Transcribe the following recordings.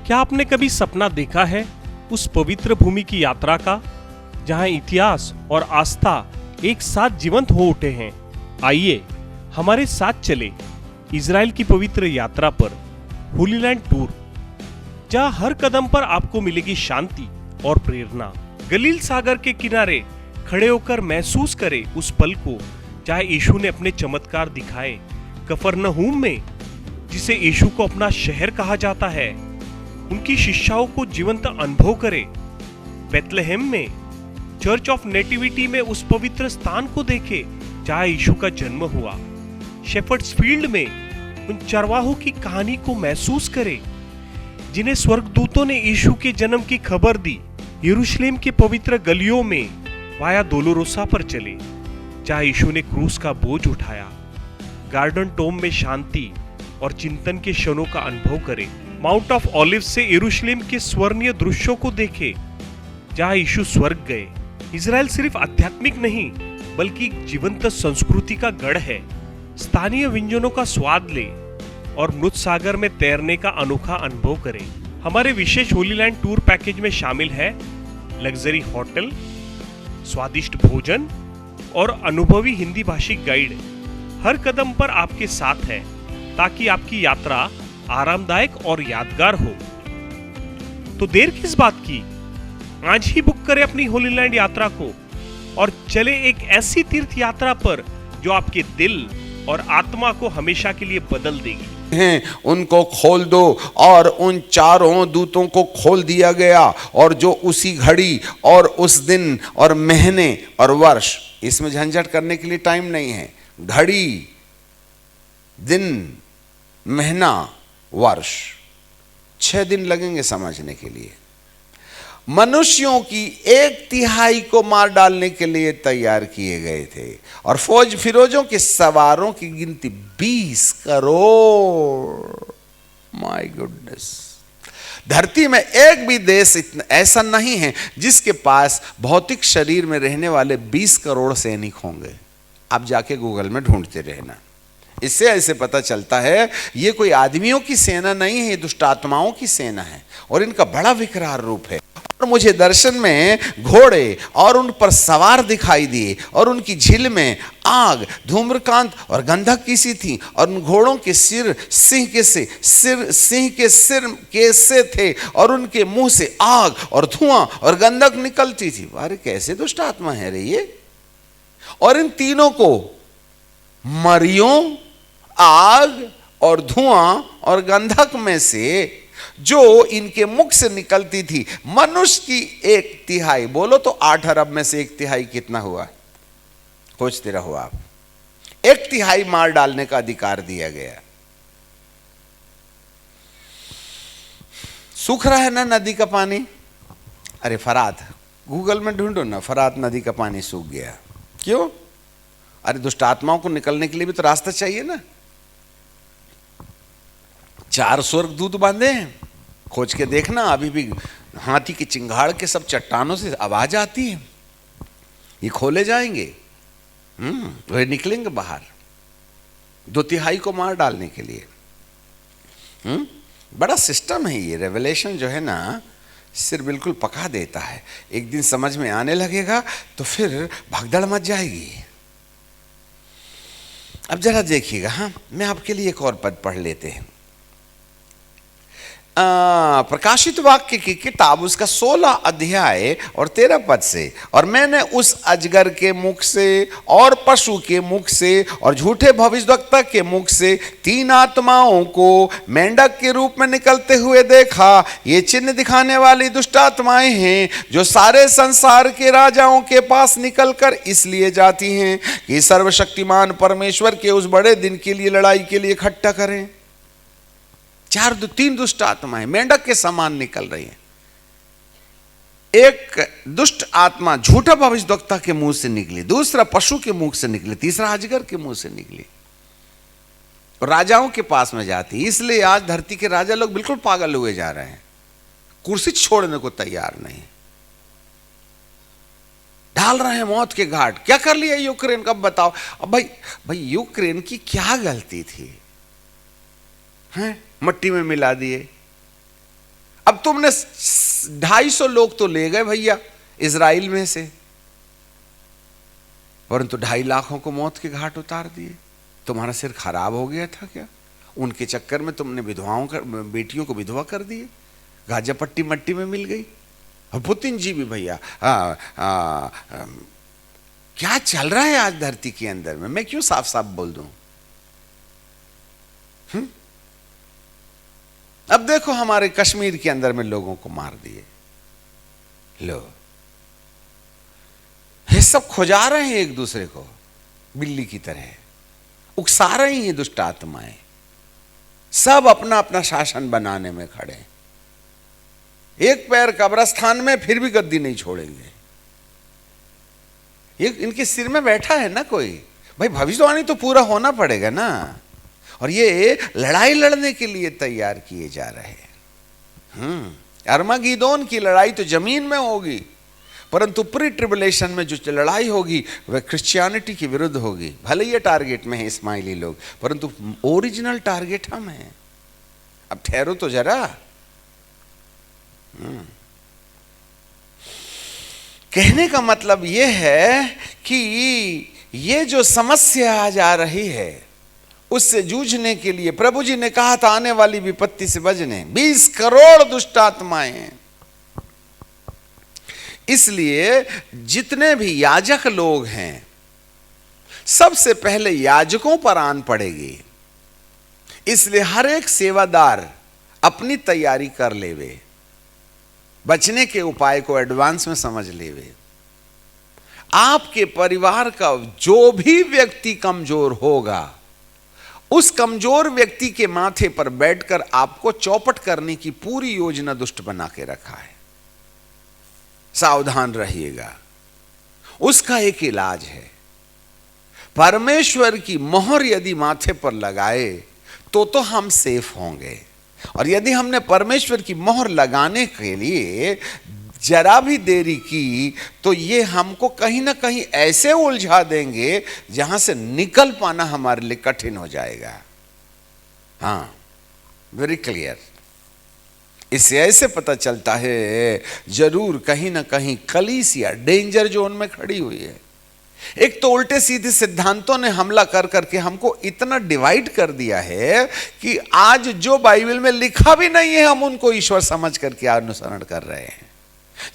क्या आपने कभी सपना देखा है उस पवित्र भूमि की यात्रा का, जहां इतिहास और आस्था एक साथ जीवंत हो उठे हैं? आइए हमारे साथ चले इजराइल की पवित्र यात्रा पर, होली लैंड टूर, जहां हर कदम पर आपको मिलेगी शांति और प्रेरणा। गलील सागर के किनारे खड़े होकर महसूस करें उस पल को जहां यीशु ने अपने चमत्कार दिखाए। कफरनहूम में, जिसे यीशु को अपना शहर कहा जाता है, उनकी शिक्षाओं को जीवंत अनुभव करें। बेथलेहेम में, चर्च ऑफ नेटिविटी में उस पवित्र स्थान को देखें जहां यीशु का जन्म हुआ। शेफर्ड्स फील्ड में उन चरवाहों की कहानी को महसूस करें जिन्हें स्वर्गदूतों ने यीशु के जन्म की खबर दी। यरूशलेम के पवित्र गलियों में वाया दोलोरोसा पर चले जहां यीशु ने क्रूस का बोझ उठाया। गार्डन टोम में शांति और चिंतन के क्षणों का अनुभव करें। माउंट ऑफ ऑलिव से यरूशलेम के स्वर्णीय दृश्यों को देखें जहां यीशु स्वर्ग गए। इजराइल सिर्फ आध्यात्मिक नहीं बल्कि जीवंत संस्कृति का गढ़ है। स्थानीय व्यंजनों का स्वाद ले और मृत सागर में तैरने का अनोखा अनुभव करें। हमारे विशेष होली लैंड टूर पैकेज में शामिल है लग्जरी होटल, स्वादिष्ट भोजन और अनुभवी हिंदी भाषी गाइड हर कदम पर आपके साथ है, ताकि आपकी यात्रा आरामदायक और यादगार हो। तो देर किस बात की, आज ही बुक करें अपनी होली लैंड यात्रा को और चले एक ऐसी तीर्थ यात्रा पर जो आपके दिल और आत्मा को हमेशा के लिए बदल देगी। हैं उनको खोल दो, और उन चारों दूतों को खोल दिया गया, और जो उसी घड़ी और उस दिन और महीने और वर्ष, इसमें झंझट करने के लिए टाइम नहीं है। घड़ी, दिन, महीना, वर्ष, 6 दिन लगेंगे समझने के लिए। मनुष्यों की 1/3 को मार डालने के लिए तैयार किए गए थे, और फौज फिरोजों के सवारों की गिनती 20 करोड़। My goodness. धरती में एक भी देश इतना ऐसा नहीं है जिसके पास भौतिक शरीर में रहने वाले 20 करोड़ सैनिक होंगे। आप जाके गूगल में ढूंढते रहना। इससे ऐसे पता चलता है ये कोई आदमियों की सेना नहीं है, ये दुष्ट आत्माओं की सेना है, और इनका बड़ा विकराल रूप है। और मुझे दर्शन में घोड़े और उन पर सवार दिखाई दिए, और उनकी झील में आग, धूम्रकांत और गंधक की सी थी, और उन घोड़ों के सिर सिंह के सिर से थे, और उनके मुंह से आग और धुआं और गंधक निकलती थी। अरे कैसे दुष्ट आत्मा है रे ये। और इन तीनों को मरियों, आग और धुआं और गंधक में से जो इनके मुख से निकलती थी, मनुष्य की 1/3, बोलो तो 8 अरब में से 1/3 कितना हुआ? खोजते रहो आप। 1/3 मार डालने का अधिकार दिया गया। सूख रहा है ना नदी का पानी। अरे फरात, गूगल में ढूंढो ना, फरात नदी का पानी सूख गया। क्यों? अरे दुष्ट आत्माओं को निकलने के लिए भी तो रास्ता चाहिए ना। 4 स्वर्गदूत बांधे हैं, खोज के देखना। अभी भी हाथी की चिंगाड़ के सब चट्टानों से आवाज आती है। ये खोले जाएंगे, वे निकलेंगे बाहर 2/3 को मार डालने के लिए। बड़ा सिस्टम है ये। रेवलेशन जो है ना, सिर बिल्कुल पका देता है। एक दिन समझ में आने लगेगा तो फिर भगदड़ मच जाएगी। अब जरा देखिएगा, हाँ, मैं आपके लिए एक और पद पढ़ लेते हैं। प्रकाशित वाक्य की किताब, उसका 16 अध्याय और 13 पद से। और मैंने उस अजगर के मुख से और पशु के मुख से और झूठे भविष्यद्वक्ता के मुख से 3 आत्माओं को मेंढक के रूप में निकलते हुए देखा। ये चिन्ह दिखाने वाली दुष्ट आत्माएं हैं जो सारे संसार के राजाओं के पास निकलकर इसलिए जाती हैं कि सर्वशक्तिमान परमेश्वर के उस बड़े दिन के लिए लड़ाई के लिए इकट्ठा करें। 3 दुष्ट आत्माएं मेंढक के समान निकल रही हैं। एक दुष्ट आत्मा झूठा भविष्यद्वक्ता के मुंह से निकली, दूसरा पशु के मुंह से निकली, तीसरा अजगर के मुंह से निकली, राजाओं के पास में जाती। इसलिए आज धरती के राजा लोग बिल्कुल पागल हुए जा रहे हैं, कुर्सी छोड़ने को तैयार नहीं, डाल रहे हैं मौत के घाट। क्या कर लिया यूक्रेन का, बताओ। अब भाई यूक्रेन की क्या गलती थी? हैं, मट्टी में मिला दिए। अब तुमने 250 लोग तो ले गए भैया इजराइल में से, परंतु 2.5 लाखों को मौत के घाट उतार दिए। तुम्हारा सिर खराब हो गया था क्या? उनके चक्कर में तुमने विधवाओं का, बेटियों को विधवा कर दिए, गाजा पट्टी मट्टी में मिल गई। और पुतिन जी भी भैया क्या चल रहा है आज धरती के अंदर में, मैं क्यों साफ साफ बोल दूं। अब देखो हमारे कश्मीर के अंदर में लोगों को मार दिए, लो ये सब खुजा रहे हैं एक दूसरे को बिल्ली की तरह, उकसा रही हैं दुष्ट आत्माएं, सब अपना अपना शासन बनाने में खड़े। एक पैर कब्रस्तान में फिर भी गद्दी नहीं छोड़ेंगे। ये इनके सिर में बैठा है ना कोई, भाई भविष्यवाणी तो पूरा होना पड़ेगा ना। और ये लड़ाई लड़ने के लिए तैयार किए जा रहे हैं। अर्मागीदोन की लड़ाई तो जमीन में होगी, परंतु प्री ट्रिबुलेशन में जो लड़ाई होगी वह क्रिश्चियनिटी के विरुद्ध होगी। भले ये टारगेट में है इस्माइली लोग, परंतु ओरिजिनल टारगेट हम हैं। अब ठहरो तो जरा। कहने का मतलब यह है कि ये जो समस्या आज आ रही है उससे जूझने के लिए प्रभु जी ने कहा था आने वाली विपत्ति से बचने 20 करोड़ दुष्ट आत्माएं हैं। इसलिए जितने भी याजक लोग हैं सबसे पहले याजकों पर आन पड़ेगी। इसलिए हर एक सेवादार अपनी तैयारी कर लेवे, बचने के उपाय को एडवांस में समझ लेवे। आपके परिवार का जो भी व्यक्ति कमजोर होगा उस कमजोर व्यक्ति के माथे पर बैठकर आपको चौपट करने की पूरी योजना दुष्ट बना के रखा है। सावधान रहिएगा। उसका एक इलाज है, परमेश्वर की मोहर यदि माथे पर लगाए तो हम सेफ होंगे। और यदि हमने परमेश्वर की मोहर लगाने के लिए जरा भी देरी की तो ये हमको कहीं ना कहीं ऐसे उलझा देंगे जहां से निकल पाना हमारे लिए कठिन हो जाएगा। हाँ, वेरी क्लियर। इससे ऐसे पता चलता है जरूर कहीं ना कहीं कलीसिया डेंजर जोन में खड़ी हुई है। एक तो उल्टे सीधे सिद्धांतों ने हमला कर करके हमको इतना डिवाइड कर दिया है कि आज जो बाइबल में लिखा भी नहीं है हम उनको ईश्वर समझ करके अनुसरण कर रहे हैं,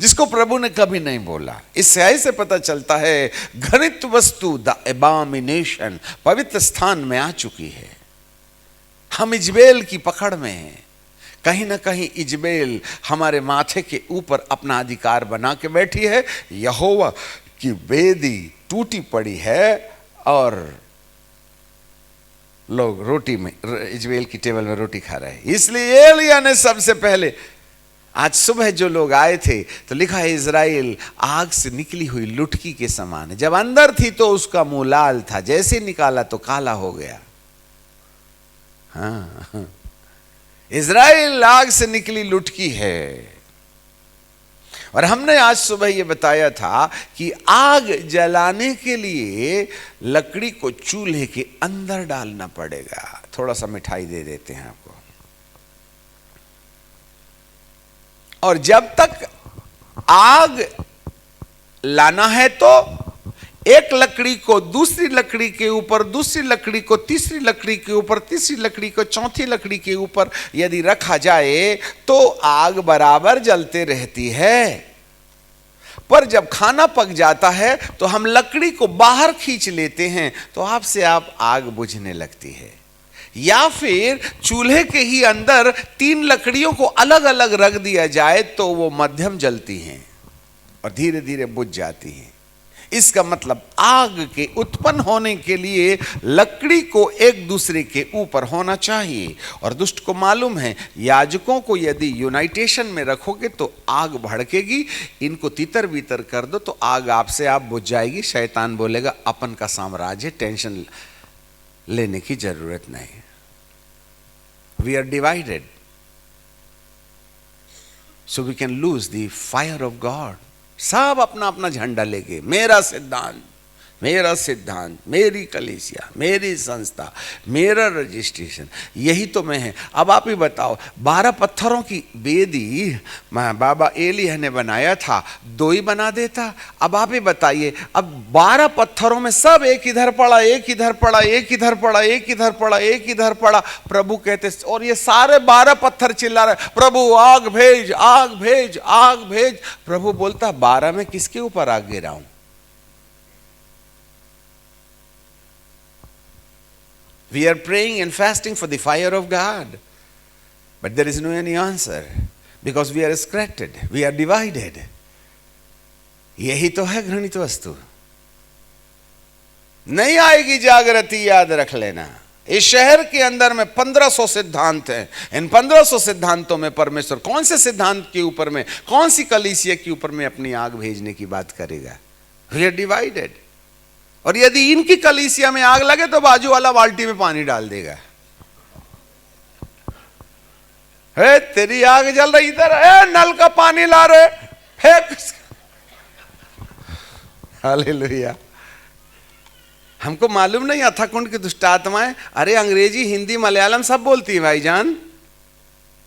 जिसको प्रभु ने कभी नहीं बोला। इससे ऐसे पता चलता है घृणित वस्तु द एबॉमिनेशन पवित्र स्थान में आ चुकी है। हम इजबेल की पकड़ में हैं। कहीं ना कहीं इजबेल हमारे माथे के ऊपर अपना अधिकार बना के बैठी है। यहोवा की वेदी टूटी पड़ी है और लोग रोटी में, इजबेल की टेबल में रोटी खा रहे हैं। इसलिए एलिया ने सबसे पहले, आज सुबह जो लोग आए थे तो लिखा है इजराइल आग से निकली हुई लुटकी के समान है। जब अंदर थी तो उसका मुंह लाल था, जैसे निकाला तो काला हो गया। हाँ, इजराइल आग से निकली लुटकी है। और हमने आज सुबह यह बताया था कि आग जलाने के लिए लकड़ी को चूल्हे के अंदर डालना पड़ेगा। थोड़ा सा मिठाई दे देते हैं आपको। और जब तक आग लाना है तो एक लकड़ी को दूसरी लकड़ी के ऊपर, दूसरी लकड़ी को तीसरी लकड़ी के ऊपर, तीसरी लकड़ी को चौथी लकड़ी के ऊपर यदि रखा जाए तो आग बराबर जलते रहती है। पर जब खाना पक जाता है तो हम लकड़ी को बाहर खींच लेते हैं तो आपसे आप आग बुझने लगती है। या फिर चूल्हे के ही अंदर 3 लकड़ियों को अलग अलग रख दिया जाए तो वो मध्यम जलती हैं और धीरे धीरे बुझ जाती हैं। इसका मतलब आग के उत्पन्न होने के लिए लकड़ी को एक दूसरे के ऊपर होना चाहिए। और दुष्ट को मालूम है याजकों को यदि यूनाइटेशन में रखोगे तो आग भड़केगी, इनको तितर बितर कर दो तो आग आपसे आप बुझ जाएगी। शैतान बोलेगा अपन का साम्राज्य, टेंशन लेने की जरूरत नहीं। We are divided so we can lose the fire of God. सब अपना अपना झंडा लेके, मेरा सिद्धांत, मेरा सिद्धांत, मेरी कलीसिया, मेरी संस्था, मेरा रजिस्ट्रेशन, यही तो मैं है। अब आप ही बताओ, 12 पत्थरों की बेदी बाबा एलियह ने बनाया था, 2 ही बना देता। अब आप ही बताइए, अब 12 पत्थरों में सब एक इधर पड़ा, एक इधर पड़ा, एक इधर पड़ा, एक इधर पड़ा, एक इधर पड़ा। प्रभु कहते, और ये सारे 12 पत्थर चिल्ला रहे, प्रभु आग भेज, आग भेज, आग भेज। प्रभु बोलता, 12 में किसके ऊपर आग गिराऊं? We are praying and fasting for the fire of God, but there is no any answer because we are scattered, we are divided. यही तो है घृणित वस्तु। नहीं आएगी जागृति, याद रख लेना। इस शहर के अंदर में 1500 सिद्धांत हैं। इन 1500 सिद्धांतों में परमेश्वर कौन से सिद्धांत के ऊपर में, कौन सी कलीसिया के ऊपर में अपनी आग भेजने की बात करेगा? We are divided। और यदि इनकी कलीसिया में आग लगे तो बाजू वाला बाल्टी में पानी डाल देगा। हे तेरी आग जल रही, इधर नल का पानी ला रहे, फेंक। हालेलुया। हमको मालूम नहीं अथा कुंड की दुष्ट आत्माएं, अरे अंग्रेजी, हिंदी, मलयालम सब बोलती है भाईजान,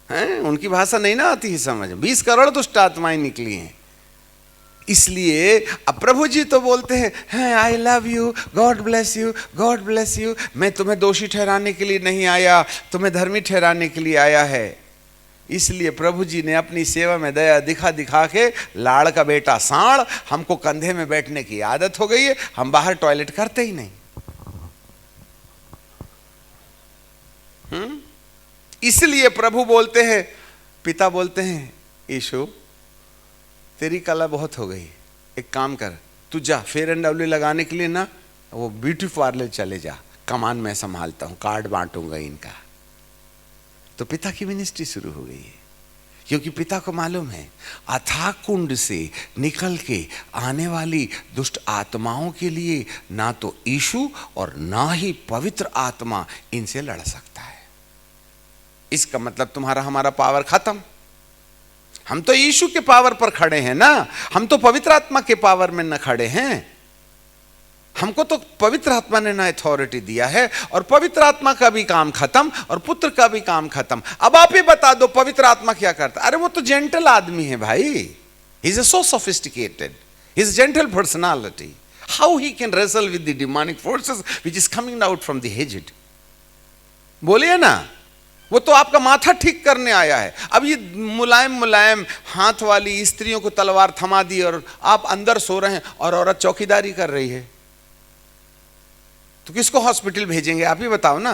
हैं? उनकी भाषा नहीं ना आती है समझ। 20 करोड़ दुष्ट आत्माएं निकली हैं। इसलिए अब प्रभु जी तो बोलते हैं, I love you, God bless you, God bless you. मैं तुम्हें दोषी ठहराने के लिए नहीं आया, तुम्हें धर्मी ठहराने के लिए आया है। इसलिए प्रभु जी ने अपनी सेवा में दया दिखा दिखा के, लाड़ का बेटा सांड, हमको कंधे में बैठने की आदत हो गई है, हम बाहर टॉयलेट करते ही नहीं। इसलिए प्रभु बोलते हैं, पिता बोलते हैं, यीशु तेरी कला बहुत हो गई, एक काम कर, तू जा फेयर एंड लवली लगाने के लिए ना वो ब्यूटी पार्लर चले जा, कमान मैं संभालता हूं, कार्ड बांटूंगा इनका। तो पिता की मिनिस्ट्री शुरू हो गई है, क्योंकि पिता को मालूम है अथाह कुंड से निकल के आने वाली दुष्ट आत्माओं के लिए ना तो यीशु और ना ही पवित्र आत्मा इनसे लड़ सकता है। इसका मतलब तुम्हारा हमारा पावर खत्म। हम तो यीशु के पावर पर खड़े हैं ना, हम तो पवित्र आत्मा के पावर में न खड़े हैं। हमको तो पवित्र आत्मा ने ना अथॉरिटी दिया है, और पवित्र आत्मा का भी काम खत्म और पुत्र का भी काम खत्म। अब आप ही बता दो पवित्र आत्मा क्या करता? अरे वो तो जेंटल आदमी है भाई, he is so sophisticated, he is gentle personality, how he can wrestle with the demonic forces which is coming out from the head. बोलिए ना, वो तो आपका माथा ठीक करने आया है। अब ये मुलायम मुलायम हाथ वाली स्त्रियों को तलवार थमा दी और आप अंदर सो रहे हैं और औरत चौकीदारी कर रही है, तो किसको हॉस्पिटल भेजेंगे? आप ही बताओ ना।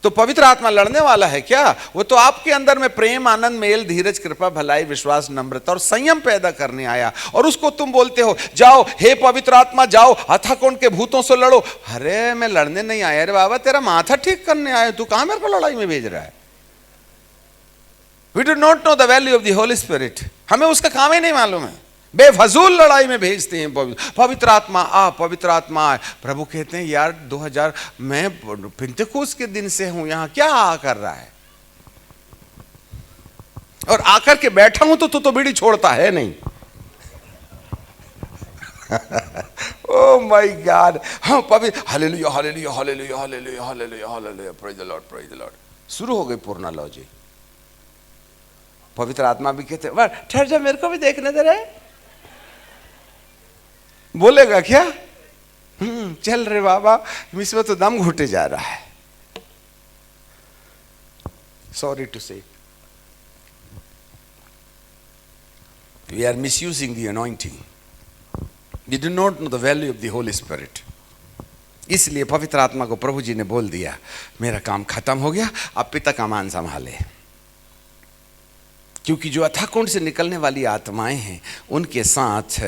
तो पवित्र आत्मा लड़ने वाला है क्या? वो तो आपके अंदर में प्रेम, आनंद, मेल, धीरज, कृपा, भलाई, विश्वास, नम्रता और संयम पैदा करने आया, और उसको तुम बोलते हो जाओ हे पवित्र आत्मा जाओ अथाह कुंड के भूतों से लड़ो। अरे मैं लड़ने नहीं आया, अरे बाबा तेरा माथा ठीक करने आया, तू कहां मेरे को लड़ाई में भेज रहा है? We do not know the value of the holy spirit. हमें उसका काम ही नहीं मालूम है, बेफजूल लड़ाई में भेजते हैं। पवित्र आत्मा आ, पवित्र आत्मा आ। प्रभु कहते हैं यार 2000 मैं पिंतेकोस्त के दिन से हूं यहां, क्या आ कर रहा है? और आकर के बैठा हूं तो बीड़ी छोड़ता है नहीं। Oh my God. हाँ पवित्र, hallelujah hallelujah hallelujah hallelujah hallelujah hallelujah, praise the Lord praise the Lord. शुरू हो गई पूर्णालॉजी। पवित्र आत्मा भी कहते हैं ठहर जा, मेरे को भी देखने दे रहे। बोलेगा क्या? चल रे बाबा, इसमें तो दम घुटे जा रहा है। Sorry to say, we are misusing the anointing, we do not know the value of the holy spirit. इसलिए पवित्र आत्मा को प्रभु जी ने बोल दिया मेरा काम खत्म हो गया, अब पिता का मान संभाले। क्योंकि जो अथाह कुंड से निकलने वाली आत्माएं हैं उनके साथ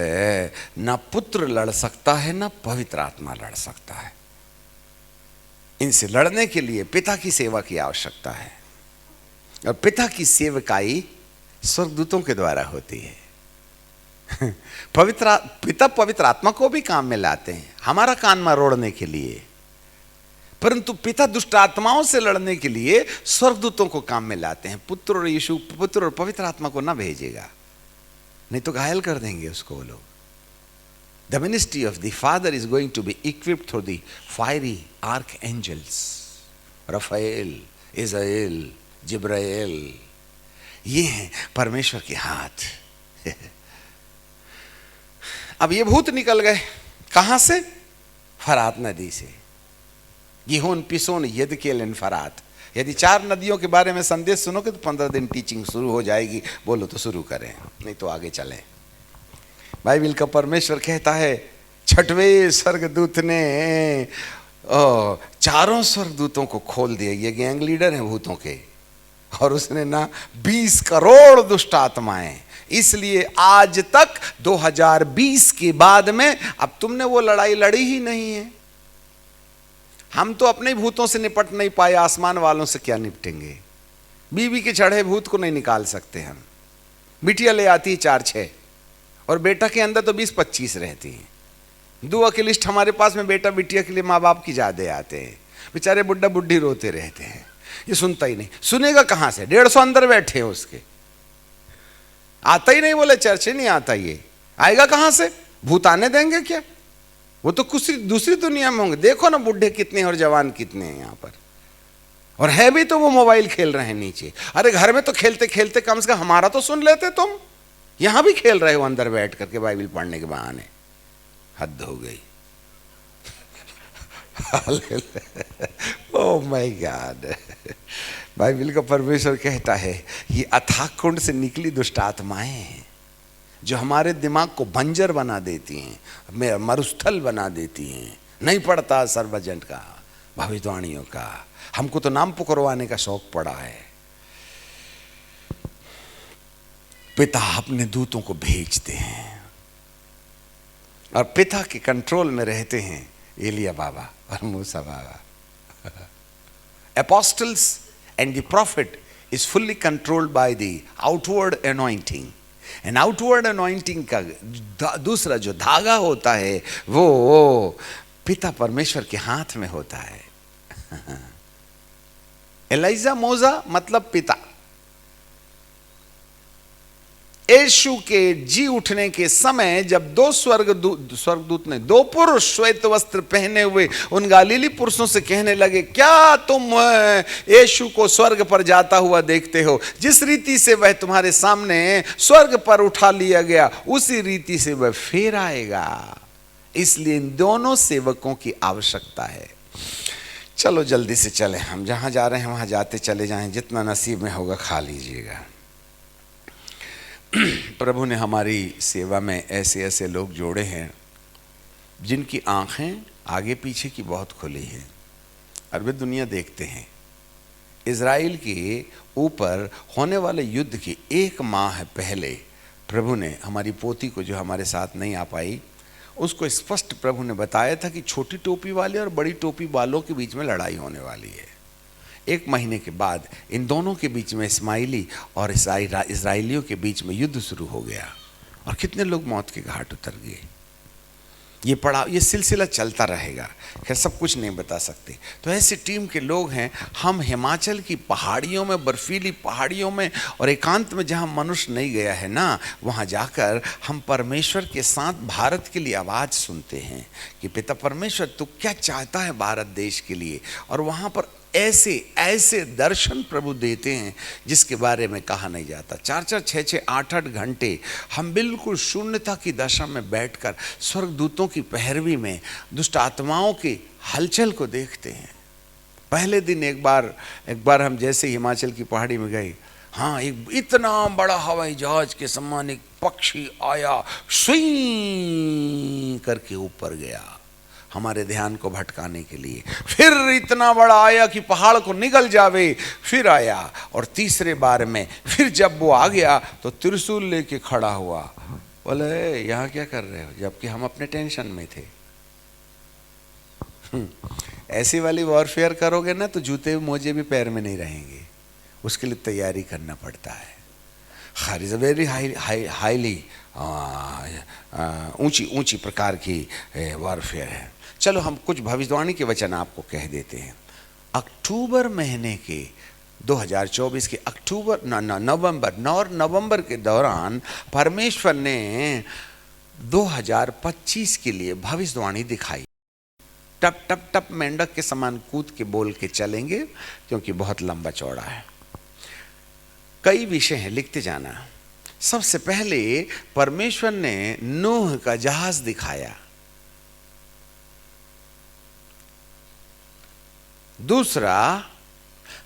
ना पुत्र लड़ सकता है ना पवित्र आत्मा लड़ सकता है। इनसे लड़ने के लिए पिता की सेवा की आवश्यकता है, और पिता की सेवकाई स्वर्गदूतों के द्वारा होती है। पिता पवित्र आत्मा को भी काम में लाते हैं हमारा कान मरोड़ने के लिए, परंतु पिता दुष्ट आत्माओं से लड़ने के लिए स्वर्गदूतों को काम में लाते हैं। पुत्र और यीशु, पुत्र और पवित्र आत्मा को ना भेजेगा, नहीं तो घायल कर देंगे उसको वो लोग। The ministry of the Father is going to be equipped through the fiery archangels. Raphael, Israel, जिब्राइल, ये हैं परमेश्वर के हाथ। अब ये भूत निकल गए कहां से? फरात नदी से। गिहोन, पिसोन, यदकेल, फरात। यदि 4 नदियों के बारे में संदेश सुनोगे तो 15 दिन टीचिंग शुरू हो जाएगी। बोलो तो शुरू करें, नहीं तो आगे चलें। बाइबल का परमेश्वर कहता है 6वें स्वर्गदूत ने 4 स्वर्गदूतों को खोल दिया। ये गैंग लीडर है भूतों के, और उसने ना 20 करोड़ दुष्ट आत्माएं। इसलिए आज तक 2020 के बाद में अब तुमने वो लड़ाई लड़ी ही नहीं है। हम तो अपने भूतों से निपट नहीं पाए, आसमान वालों से क्या निपटेंगे? बीवी के चढ़े भूत को नहीं निकाल सकते हम। बिटिया ले आती है 4-6 और बेटा के अंदर तो 20-25 रहती हैं। दुआ की लिस्ट हमारे पास में बेटा बिटिया के लिए माँ बाप की ज्यादा आते हैं। बेचारे बुड्ढा बुड्ढी रोते रहते हैं, ये सुनता ही नहीं। सुनेगा कहां से? 150 अंदर बैठे हैं उसके, आता ही नहीं। बोले चर्च नहीं आता, ये आएगा कहां से? भूत आने देंगे क्या? वो तो कुछ दूसरी दुनिया में होंगे। देखो ना बुढ़े कितने और जवान कितने हैं यहाँ पर, और है भी तो वो मोबाइल खेल रहे हैं नीचे। अरे घर में तो खेलते खेलते कम से कम हमारा तो सुन लेते तुम। यहां भी खेल रहे हो अंदर बैठ करके बाइबल पढ़ने के बहाने। हद हो गई। Oh my God. बाइबल का परमेश्वर कहता है ये अथाह कुंड से निकली दुष्ट आत्माएं हैं जो हमारे दिमाग को बंजर बना देती हैं, मरुस्थल बना देती हैं। नहीं पड़ता असर वचन का, भविष्यवाणियों का। हमको तो नाम पुकारवाने का शौक पड़ा है। पिता अपने दूतों को भेजते हैं और पिता के कंट्रोल में रहते हैं एलिया बाबा और मूसा बाबा। Apostles and the prophet is fully controlled by the outward anointing. And outward anointing का दूसरा जो धागा होता है वो पिता परमेश्वर के हाथ में होता है। एलाइजा मोजा मतलब पिता। यीशु के जी उठने के समय जब 2 स्वर्गदूत ने 2 पुरुष श्वेत वस्त्र पहने हुए उन गालीली पुरुषों से कहने लगे, क्या तुम यीशु को स्वर्ग पर जाता हुआ देखते हो? जिस रीति से वह तुम्हारे सामने स्वर्ग पर उठा लिया गया उसी रीति से वह फिर आएगा। इसलिए इन दोनों सेवकों की आवश्यकता है। चलो जल्दी से चले, हम जहां जा रहे हैं वहां जाते चले जाएं। जितना नसीब में होगा खा लीजिएगा। प्रभु ने हमारी सेवा में ऐसे ऐसे लोग जोड़े हैं जिनकी आंखें आगे पीछे की बहुत खुली हैं और वे दुनिया देखते हैं। इज़राइल के ऊपर होने वाले युद्ध की 1 माह पहले प्रभु ने हमारी पोती को, जो हमारे साथ नहीं आ पाई, उसको स्पष्ट प्रभु ने बताया था कि छोटी टोपी वाले और बड़ी टोपी वालों के बीच में लड़ाई होने वाली है। 1 महीने के बाद इन दोनों के बीच में इस्माइली और इज़राइलियों के बीच में युद्ध शुरू हो गया और कितने लोग मौत के घाट उतर गए। ये सिलसिला चलता रहेगा। खैर सब कुछ नहीं बता सकते। तो ऐसी टीम के लोग हैं। हम हिमाचल की पहाड़ियों में, बर्फीली पहाड़ियों में और एकांत में जहाँ मनुष्य नहीं गया है ना, वहाँ जाकर हम परमेश्वर के साथ भारत के लिए आवाज़ सुनते हैं कि पिता परमेश्वर तू क्या चाहता है भारत देश के लिए। और वहाँ पर ऐसे ऐसे दर्शन प्रभु देते हैं जिसके बारे में कहा नहीं जाता। 4-4, 6-6, 8-8 घंटे हम बिल्कुल शून्यता की दशा में बैठकर स्वर्गदूतों की पैरवी में दुष्ट आत्माओं की हलचल को देखते हैं। पहले दिन एक बार हम जैसे हिमाचल की पहाड़ी में गए, हाँ, एक इतना बड़ा हवाई जहाज के समान एक पक्षी आया, स्वीं करके ऊपर गया हमारे ध्यान को भटकाने के लिए। फिर इतना बड़ा आया कि पहाड़ को निगल जावे, फिर आया। और तीसरे बार में फिर जब वो आ गया तो त्रिशूल लेके खड़ा हुआ। बोले यहाँ क्या कर रहे हो? जबकि हम अपने टेंशन में थे। ऐसी वाली वॉरफेयर करोगे ना तो जूते मोजे भी पैर में नहीं रहेंगे। उसके लिए तैयारी करना पड़ता है। इज अ वेरी हाईली ऊंची प्रकार की वॉरफेयर है। चलो हम कुछ भविष्यवाणी के वचन आपको कह देते हैं। अक्टूबर महीने के 2024 के नवंबर के दौरान परमेश्वर ने 2025 के लिए भविष्यवाणी दिखाई। टप टप टप मेंढक के समान कूद के बोल के चलेंगे, क्योंकि बहुत लंबा चौड़ा है। कई विषय हैं, लिखते जाना। सबसे पहले परमेश्वर ने नूह का जहाज दिखाया। दूसरा,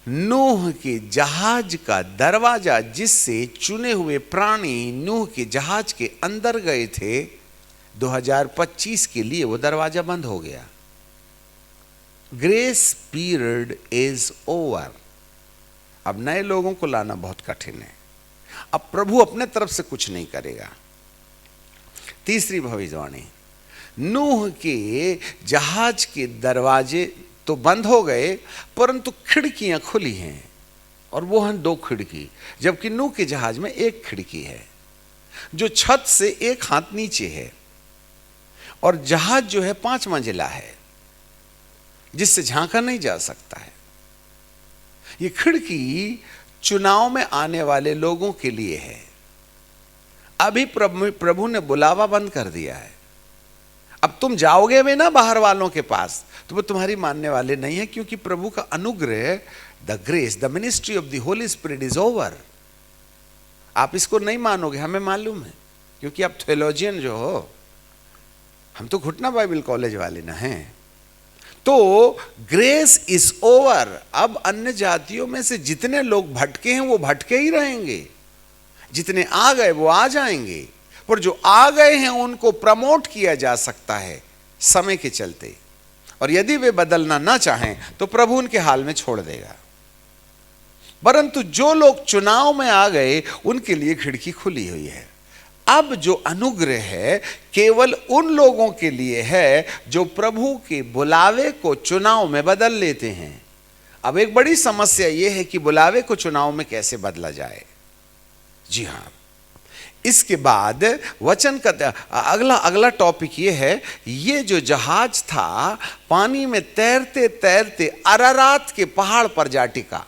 नूह के जहाज का दरवाजा, जिससे चुने हुए प्राणी नूह के जहाज के अंदर गए थे, 2025 के लिए वो दरवाजा बंद हो गया। Grace period is over. अब नए लोगों को लाना बहुत कठिन है। अब प्रभु अपने तरफ से कुछ नहीं करेगा। तीसरी भविष्यवाणी, नूह के जहाज के दरवाजे तो बंद हो गए, परंतु खिड़कियां खुली हैं, और वो हैं 2 खिड़की, जबकि नूह के जहाज में 1 खिड़की है, जो छत से 1 हाथ नीचे है, और जहाज जो है 5 मंजिला है, जिससे झांका नहीं जा सकता है। ये खिड़की चुनाव में आने वाले लोगों के लिए है। अभी प्रभु ने बुलावा बंद कर दिया है। अब तुम जाओगे भी ना बाहर वालों के पास, तो वो तुम्हारी मानने वाले नहीं है, क्योंकि प्रभु का अनुग्रह, the grace, the ministry of the holy spirit is over. आप इसको नहीं मानोगे, हमें मालूम है, क्योंकि आप थियोलॉजियन जो हो, हम तो घुटना बाइबल कॉलेज वाले ना हैं। तो ग्रेस इज ओवर। अब अन्य जातियों में से जितने लोग भटके हैं वो भटके ही रहेंगे, जितने आ गए वो आ जाएंगे, पर जो आ गए हैं उनको प्रमोट किया जा सकता है समय के चलते, और यदि वे बदलना ना चाहें तो प्रभु उनके हाल में छोड़ देगा। परंतु जो लोग चुनाव में आ गए उनके लिए खिड़की खुली हुई है। अब जो अनुग्रह है केवल उन लोगों के लिए है जो प्रभु के बुलावे को चुनाव में बदल लेते हैं। अब एक बड़ी समस्या यह है कि बुलावे को चुनाव में कैसे बदला जाए। जी हां, इसके बाद वचन का अगला टॉपिक यह है, ये जो जहाज था पानी में तैरते तैरते अरारात के पहाड़ पर जा टिका।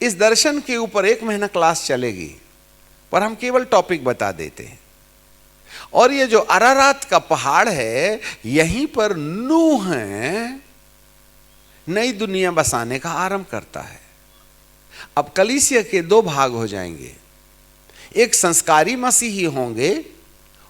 इस दर्शन के ऊपर 1 महीना क्लास चलेगी, पर हम केवल टॉपिक बता देते हैं। और ये जो अरारात का पहाड़ है, यहीं पर नूह नई दुनिया बसाने का आरंभ करता है। अब कलीसिया के 2 भाग हो जाएंगे, एक संस्कारी मसीही होंगे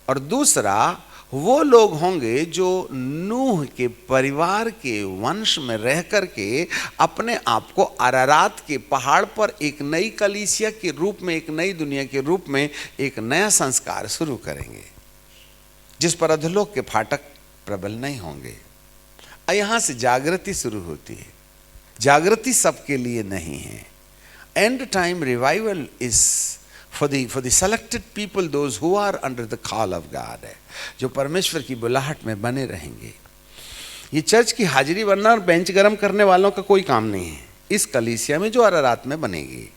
और दूसरा वो लोग होंगे जो नूह के परिवार के वंश में रह करके अपने आप को अरारात के पहाड़ पर एक नई कलीसिया के रूप में, एक नई दुनिया के रूप में एक नया संस्कार शुरू करेंगे, जिस पर अधोलोक के फाटक प्रबल नहीं होंगे। यहां से जागृति शुरू होती है। जागृति सबके लिए नहीं है। And time revival is for the selected people, those who are under the call of God, जो परमेश्वर की बुलाहट में बने रहेंगे। ये चर्च की हाजिरी बनना और बेंच गरम करने वालों का कोई काम नहीं है इस कलीसिया में जो अरारात में बनेगी।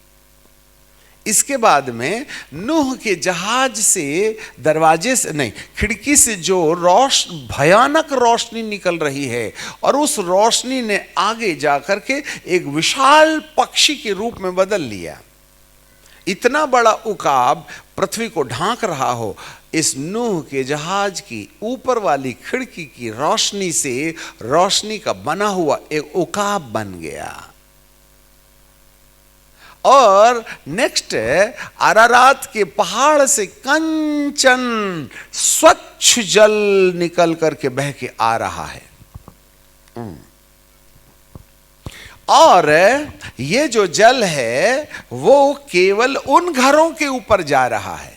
इसके बाद में नूह के जहाज से दरवाजे से नहीं, खिड़की से जो भयानक रोशनी निकल रही है, और उस रोशनी ने आगे जाकर के एक विशाल पक्षी के रूप में बदल लिया। इतना बड़ा उकाब पृथ्वी को ढांक रहा हो, इस नूह के जहाज की ऊपर वाली खिड़की की रोशनी से रोशनी का बना हुआ एक उकाब बन गया। और नेक्स्ट, अरारात के पहाड़ से कंचन स्वच्छ जल निकल करके बह के आ रहा है। और ये जो जल है वो केवल उन घरों के ऊपर जा रहा है।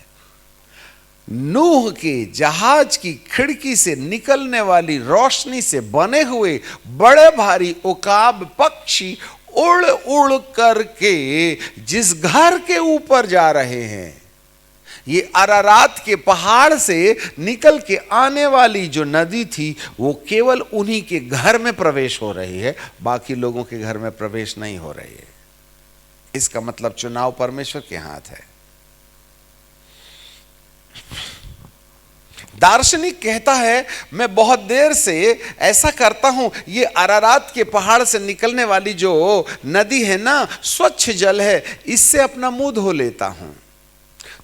नूह के जहाज की खिड़की से निकलने वाली रोशनी से बने हुए बड़े भारी उकाब पक्षी उड़ उड़ करके जिस घर के ऊपर जा रहे हैं, ये अरारात के पहाड़ से निकल के आने वाली जो नदी थी वो केवल उन्हीं के घर में प्रवेश हो रही है, बाकी लोगों के घर में प्रवेश नहीं हो रही है। इसका मतलब चुनाव परमेश्वर के हाथ है। दार्शनिक कहता है मैं बहुत देर से ऐसा करता हूं, ये अरारात के पहाड़ से निकलने वाली जो नदी है ना, स्वच्छ जल है, इससे अपना मुंह धो लेता हूं।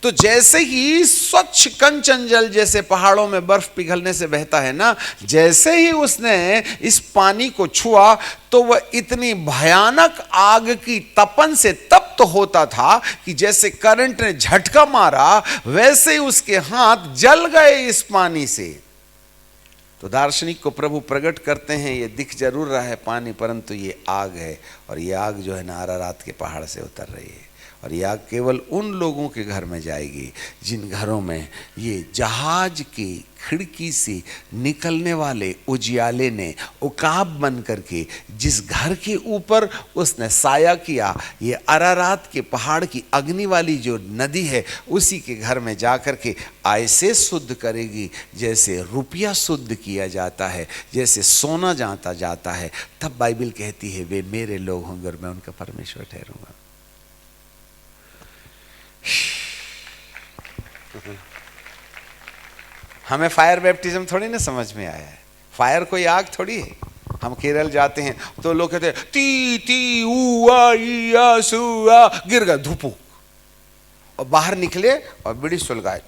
तो जैसे ही स्वच्छ कंचन जल जैसे पहाड़ों में बर्फ पिघलने से बहता है ना, जैसे ही उसने इस पानी को छुआ तो वह इतनी भयानक आग की तपन से तप्त होता था कि जैसे करंट ने झटका मारा वैसे ही उसके हाथ जल गए इस पानी से। तो दार्शनिक को प्रभु प्रकट करते हैं, ये दिख जरूर रहा है पानी, परंतु ये आग है, और ये आग जो है ना अरारात के पहाड़ से उतर रही है। और ये आग केवल उन लोगों के घर में जाएगी जिन घरों में ये जहाज की खिड़की से निकलने वाले उजियाले ने उकाब बन करके जिस घर के ऊपर उसने साया किया, ये अरारात के पहाड़ की अग्नि वाली जो नदी है, उसी के घर में जाकर के ऐसे शुद्ध करेगी जैसे रुपया शुद्ध किया जाता है, जैसे सोना जाता है। तब बाइबल कहती है वे मेरे लोग होंगे और मैं उनका परमेश्वर ठहरूंगा। हमें फायर बैप्टिज्म थोड़ी ना समझ में आया है। फायर कोई आग थोड़ी है। हम केरल जाते हैं तो लोग कहते हैं ती ती ऊ आ ई आ सू आ, गिर गए धुपू, और बाहर निकले और बीड़ी सुलगाए।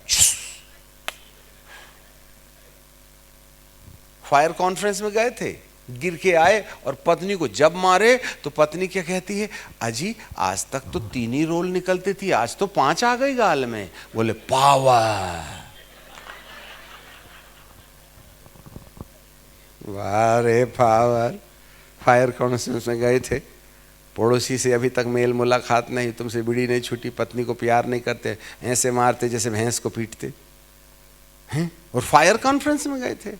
फायर कॉन्फ्रेंस में गए थे, गिर के आए और पत्नी को जब मारे तो पत्नी क्या कहती है, अजी आज तक तो 3 ही रोल निकलती थी, आज तो 5 आ गई गाल में। बोले पावर। वाह रे पावर। फायर कॉन्फ्रेंस में गए थे, पड़ोसी से अभी तक मेल मुलाकात नहीं, तुमसे बीड़ी नहीं छूटी, पत्नी को प्यार नहीं करते, ऐसे मारते जैसे भैंस को पीटते हैं। और फायर कॉन्फ्रेंस में गए थे।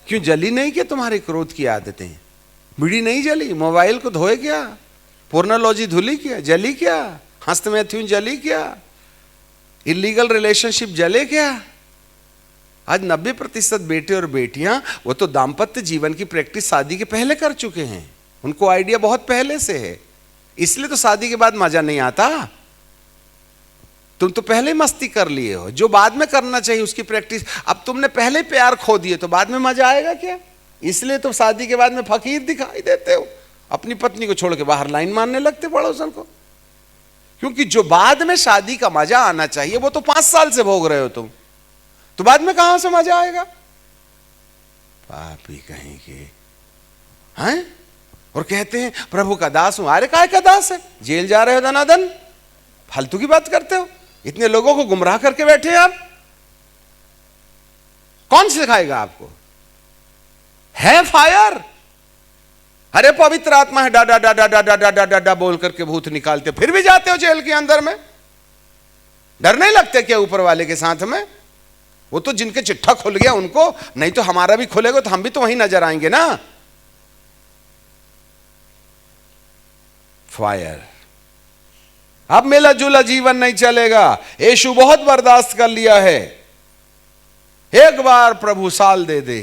क्यों जली नहीं क्या तुम्हारे क्रोध की आदतें? बीड़ी नहीं जली, मोबाइल को धोए क्या, पोर्नोलॉजी धुली क्या, जली क्या, हस्त मैथ्यून जली क्या, इलीगल रिलेशनशिप जले क्या? आज 90% बेटे और बेटियां वो तो दाम्पत्य जीवन की प्रैक्टिस शादी के पहले कर चुके हैं, उनको आइडिया बहुत पहले से है, इसलिए तो शादी के बाद मजा नहीं आता। तुम तो पहले मस्ती कर लिए हो, जो बाद में करना चाहिए उसकी प्रैक्टिस। अब तुमने पहले प्यार खो दिए तो बाद में मजा आएगा क्या? इसलिए तो शादी के बाद में फकीर दिखाई देते हो, अपनी पत्नी को छोड़ के बाहर लाइन मारने लगते पड़ोसन को। क्योंकि जो बाद में शादी का मजा आना चाहिए वो तो 5 साल से भोग रहे हो तुम, तो बाद में कहां से मजा आएगा? पापी कहीं के हैं। और कहते हैं प्रभु का दास हूं। अरे काय का दास है? जेल जा रहे हो दनादन, फालतू की बात करते हो, इतने लोगों को गुमराह करके बैठे हैं आप। कौन सिखाएगा आपको? है फायर। अरे पवित्र आत्मा है, डा डा डा डा डा डा डा डा डा डा बोल करके भूत निकालते, फिर भी जाते हो जेल के अंदर में। डर नहीं लगते क्या ऊपर वाले के साथ में? वो तो जिनके चिट्ठा खुल गया उनको, नहीं तो हमारा भी खुलेगा तो हम भी तो वहीं नजर आएंगे ना। फायर। अब मिला जुला जीवन नहीं चलेगा। यीशु बहुत बर्दाश्त कर लिया है। एक बार प्रभु साल दे दे,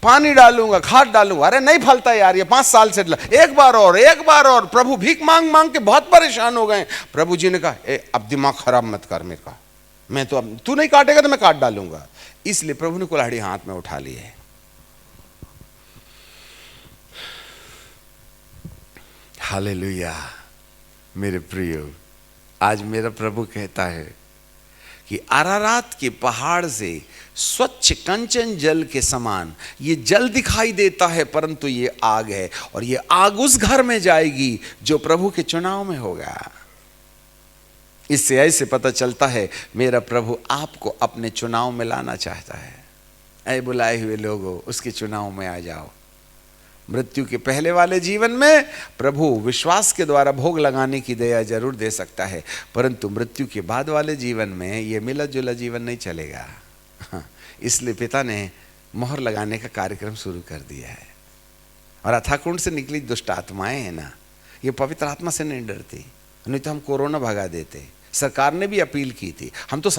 पानी डालूंगा, खाद डालूंगा, अरे नहीं फलता यार, ये 5 साल से एक बार और, एक बार और। प्रभु भीख मांग मांग के बहुत परेशान हो गए। प्रभु जी ने कहा अब दिमाग खराब मत कर मेरा, मैं तो अब तू नहीं काटेगा तो मैं काट डालूंगा। इसलिए प्रभु ने कुल्हाड़ी हाथ में उठा ली है। हालेलुया। मेरे प्रियो, आज मेरा प्रभु कहता है कि अरारात के पहाड़ से स्वच्छ कंचन जल के समान ये जल दिखाई देता है, परंतु ये आग है, और ये आग उस घर में जाएगी जो प्रभु के चुनाव में होगा। इससे ऐसे पता चलता है मेरा प्रभु आपको अपने चुनाव में लाना चाहता है। ऐ बुलाए हुए लोगों, उसके चुनाव में आ जाओ। मृत्यु के पहले वाले जीवन में प्रभु विश्वास के द्वारा भोग लगाने की दया जरूर दे सकता है, परंतु मृत्यु के बाद वाले जीवन में यह मिला जुला जीवन नहीं चलेगा। इसलिए पिता ने मोहर लगाने का कार्यक्रम शुरू कर दिया है। और अथाकुंड से निकली दुष्ट आत्माएं हैं ना, ये पवित्र आत्मा से नहीं डरती, नहीं तो हम कोरोना भगा देते। सरकार ने भी अपील की थी, हम तो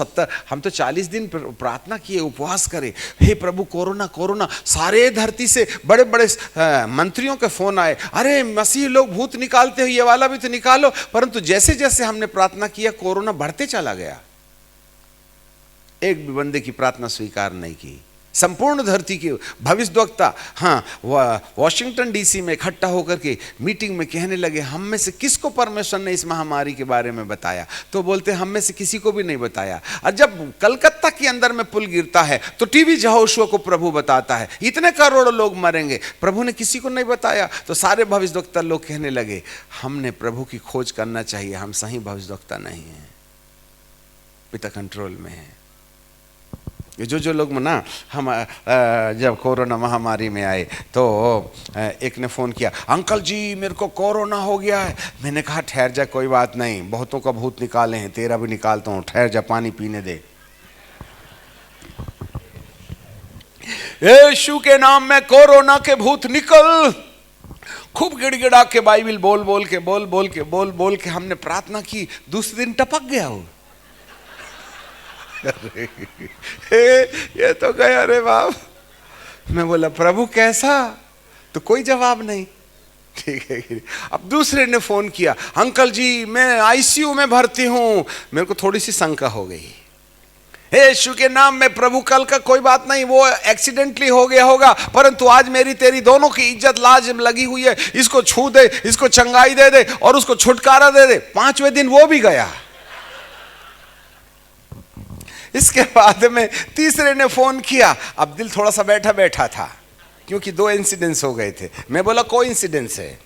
40 दिन प्रार्थना किए, उपवास करे, हे प्रभु कोरोना कोरोना। सारे धरती से बड़े बड़े मंत्रियों के फोन आए, अरे मसीह लोग भूत निकालते हो, ये वाला भी तो निकालो। परंतु जैसे जैसे हमने प्रार्थना किया कोरोना बढ़ते चला गया। एक भी बंदे की प्रार्थना स्वीकार नहीं की। संपूर्ण धरती के भविष्यद्वक्ता हाँ वॉशिंगटन डीसी में इकट्ठा होकर के मीटिंग में कहने लगे, हम में से किसको परमेश्वर ने इस महामारी के बारे में बताया? तो बोलते हम में से किसी को भी नहीं बताया। और जब कलकत्ता के अंदर में पुल गिरता है तो टीवी यहोशुआ को प्रभु बताता है, इतने करोड़ों लोग मरेंगे, प्रभु ने किसी को नहीं बताया। तो सारे भविष्यद्वक्ता लोग कहने लगे, हमने प्रभु की खोज करना चाहिए, हम सही भविष्यद्वक्ता नहीं है, पिता कंट्रोल में है। जो लोग ना हम जब कोरोना महामारी में आए तो एक ने फ़ोन किया, अंकल जी मेरे को कोरोना हो गया है। मैंने कहा ठहर जा, कोई बात नहीं, बहुतों का भूत निकाले हैं, तेरा भी निकालता हूँ, ठहर जा, पानी पीने दे। यीशु के नाम में कोरोना के भूत निकल। खूब गिड़गिड़ा के बाइबिल बोल के हमने प्रार्थना की। दूसरे दिन टपक गया वो। ये तो गया रे बाप। मैं बोला प्रभु कैसा? तो कोई जवाब नहीं। ठीक है। अब दूसरे ने फोन किया, अंकल जी मैं आईसीयू में भर्ती हूं। मेरे को थोड़ी सी शंका हो गई। यीशु के नाम में प्रभु, कल का कोई बात नहीं, वो एक्सीडेंटली हो गया होगा, परंतु आज मेरी तेरी दोनों की इज्जत लाज लगी हुई है, इसको छू दे, इसको चंगाई दे दे और उसको छुटकारा दे दे। 5वें दिन वो भी गया। इसके बाद में तीसरे ने फोन किया। अब दिल थोड़ा सा बैठा बैठा था क्योंकि 2 इंसिडेंट्स हो गए थे। मैं बोला कोई इंसिडेंस है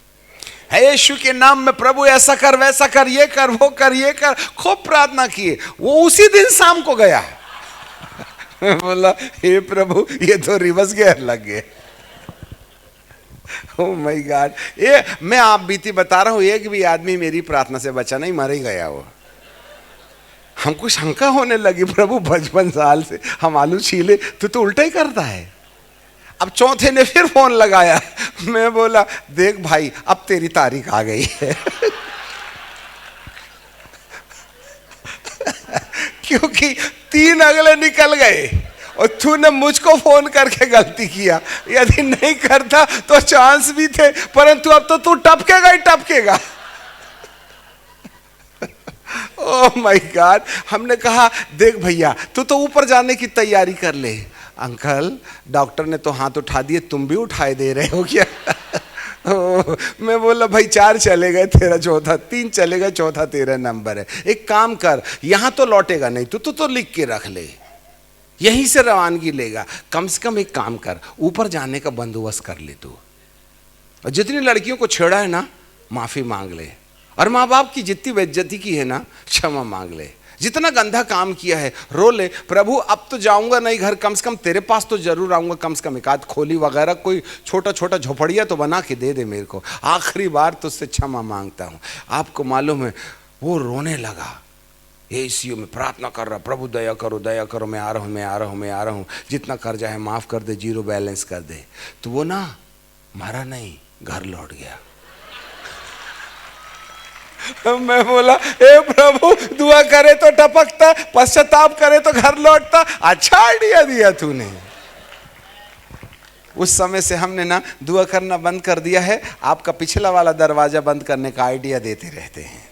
यीशु के नाम में प्रभु ऐसा कर वैसा कर, ये कर वो कर ये कर, खूब प्रार्थना किए। वो उसी दिन शाम को गया। मैं बोला हे प्रभु, ये तो रिवर्स गियर लग गए। Oh my God. ये मैं आप बीती बता रहा हूं, एक भी आदमी मेरी प्रार्थना से बचा नहीं, मर ही गया वो। हमको शंका होने लगी, प्रभु 55 साल से हम आलू छीले, तो उल्टा ही करता है। अब चौथे ने फिर फोन लगाया। मैं बोला देख भाई, अब तेरी तारीख आ गई है। क्योंकि 3 अगले निकल गए और तूने मुझको फोन करके गलती किया। यदि नहीं करता तो चांस भी थे, परंतु अब तो तू टपकेगा ही टपकेगा। Oh my God. हमने कहा देख भैया, तू तो ऊपर जाने की तैयारी कर ले। अंकल डॉक्टर ने तो हाथ उठा दिए, तुम भी उठाए दे रहे हो क्या? मैं बोला भाई 4 चले गए, तेरा चौथा, 3 चले गए, चौथा तेरा नंबर है। एक काम कर, यहां तो लौटेगा नहीं, तू लिख के रख ले, यहीं से रवानगी लेगा। कम से कम एक काम कर, ऊपर जाने का बंदोबस्त कर ले तू। और जितनी लड़कियों को छेड़ा है ना, माफी मांग ले, और माँ बाप की जितनी बेइज्जती की है ना, क्षमा मांग ले। जितना गंदा काम किया है रो ले, प्रभु अब तो जाऊंगा नहीं घर, कम से कम तेरे पास तो जरूर आऊंगा, कम से कम एक आध खोली वगैरह कोई छोटा छोटा झोपड़िया तो बना के दे दे मेरे को, आखिरी बार तुझसे क्षमा मांगता हूँ। आपको मालूम है वो रोने लगा, एसीयू में प्रार्थना कर रहा, प्रभु दया करो, मैं आ रहा हूँ, जितना कर्जा है माफ कर दे, 0 बैलेंस कर दे। तो वो ना मारा नहीं, घर लौट गया। मैं बोला हे प्रभु, दुआ करे तो टपकता, पश्चाताप करे तो घर लौटता। अच्छा आइडिया दिया तूने। उस समय से हमने ना दुआ करना बंद कर दिया है। आपका पिछला वाला दरवाजा बंद करने का आइडिया देते रहते हैं।